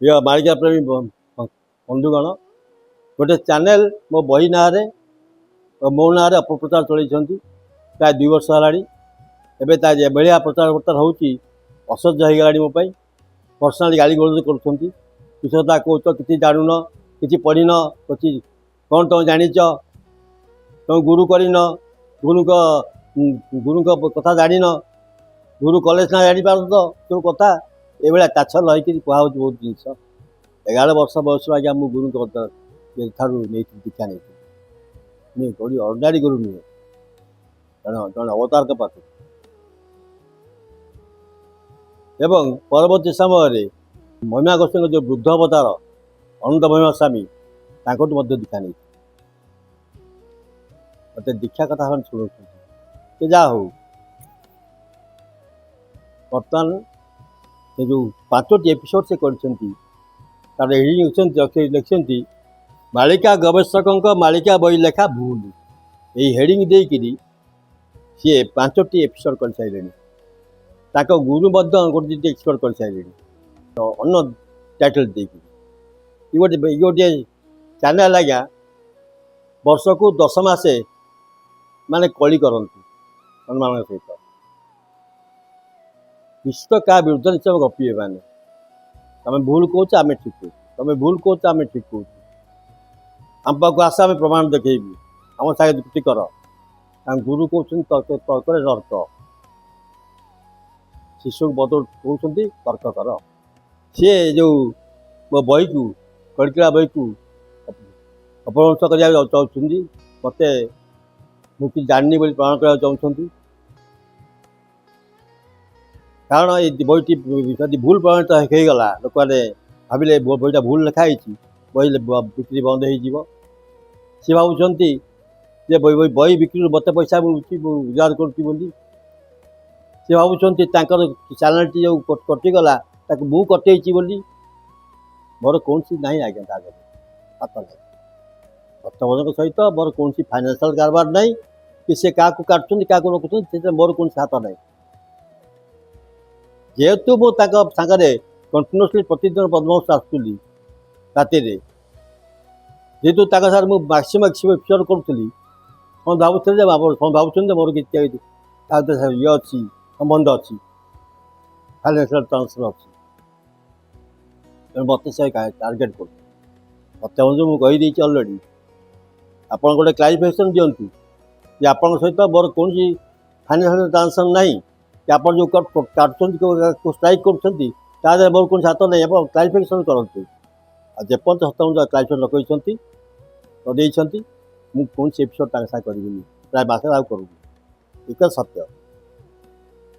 प्रिय मालिका प्रेमी बंधुगण गोटे चैनल मो बही ना मो ना अपप्रचार चलती प्राय 2 वर्ष है भाया प्रचार प्रचार हो असह्य हो गला मोप पर्सनाली गाड़ी गोल करता कौच कि जानुन कि पढ़न कि कौन तुम जाच तुम गुरु करन गुरु कथा जान गुरु कलेज ना जापार तो सब कथा ये ताछल लईक कह बहुत जिनस 11 वर्ष बयस आज्ञा मु गुरु ठारू नहीं दीक्षा नहीं कोई अर्डिनारी गुरु नुहे जन अवतार के पाख एवं परवर्ती समय महिमा गोष्ठी जो वृद्ध अवतार अनंत महिमा स्वामी दीक्षा नहीं मत दीक्षा कथा शुणु जा हो बर्तमान जो 5टी एपिसोड से कर लिखिं मालिका गवेषकों मालिका बही लेखा भूल यही हेडिंग देकरी सी 5टी एपिसोड कर सारे गुरु गोटे एक्सपोर्ट कर सारे तो अन्न टाइटल देकरी गोटे गोटे चैनल आज्ञा वर्ष को 10 मासे माने कली करती सम्मान सहित विश्व क्या विरुद्ध हिसाब गपी मैंने तुम भूल कौच आम ठीक कौच तुम भूल कौच आम ठीक कौच आम पाक आस आम प्रमाण देखी आम सागे दुटी कर गुरु कौन तर्क नर्क शिशु बदल कहते तर्क कर सी जो मो बही को कड़किला बही को अपभ्रंश करने चाहते मत मुझे जानी प्रमाण करने चाहते कारण ये बहीटी भूल प्रमाणित होगला लोक मैंने भाविले बहीटा भूल लिखाई बही बिक्री बंद हो सी भावुंट बही बिक्री मत पैसा मिलूँ रोजगार करुँच सी भावुंट चैनल जो कटिगला मु कटे मोर कौन ना आज्ञा हाथ ना भक्तभजन सहित मोर कौन फाइनान्शियल कारबार ना कि सी क्या काटुच्च क्या रखुच्च मोर कौन हाथ ना जेहेतु मो सागर कंटिन्यूसली प्रतिदिन पद्महंस आसुली राति जेहेतु सार मुझे मैक्सीम एपिसोड करी भावुले भावुँ मोर कि ये अच्छी संबंध अच्छी फाइनान्शियल ट्रांसफर अच्छी मत से टार्गेट कर मत मुझे अलरेडी आप गोटे क्लारिफिकेशन दिंतु कि आप सहित मोर कौन फाइनान्शियल ट्रांसफर ना कि आप जो काटुच्च स्ट्राइक कर मोर कौन हाथ नहीं आप क्लारिफिकेशन करूँ जेपर्यंत हस्त क्लारिफिकेशन लगे लगे मुझे कौन सी एपिसोड करी प्राय मसे आ करूँ एक सत्य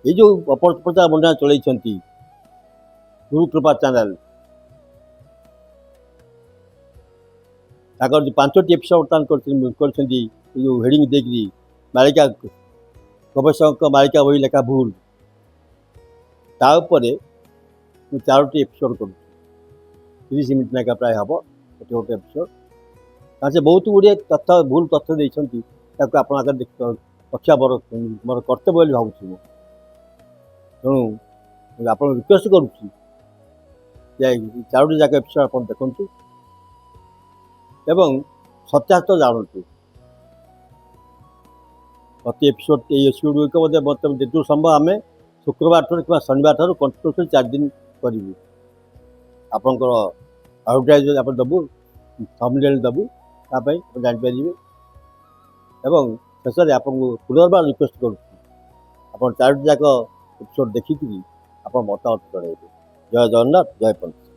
ये जो अपप्रचार बंधना चलती गुरु कृपा चैनल जो 5टी एपिसोड बर्तमान जो हेडिंग देकरी मालिका गवेषक मालिका बही लेखा भूल तापर 4टी एपिसोड कर 30 मिनट नाका प्राय हम गोटे गोटे एपिसोड से बहुत गुड़िया तथ्य भूल तथ्य देती आप रखा मोर कर्तव्य भावुँ तेणु आप रिक्वेस्ट करुँच 4टी जाक एपिसोड आप देखु एवं सत्यासत्य जानतु प्रति एपिसोड मत जो संभव आम शुक्रवार कि शनिवार ठार कंटिन्यूसली 4 दिन करूँ आपंकर एडवर्टाइज आप दबू थंबनेल दबू जापर एवं शेष आपको पुनर्बार रिक्वेस्ट करुँ 4टी जाक एपिसोड देखिकी आप मतामत जणाइबे। जय जगन्नाथ जय पंथ।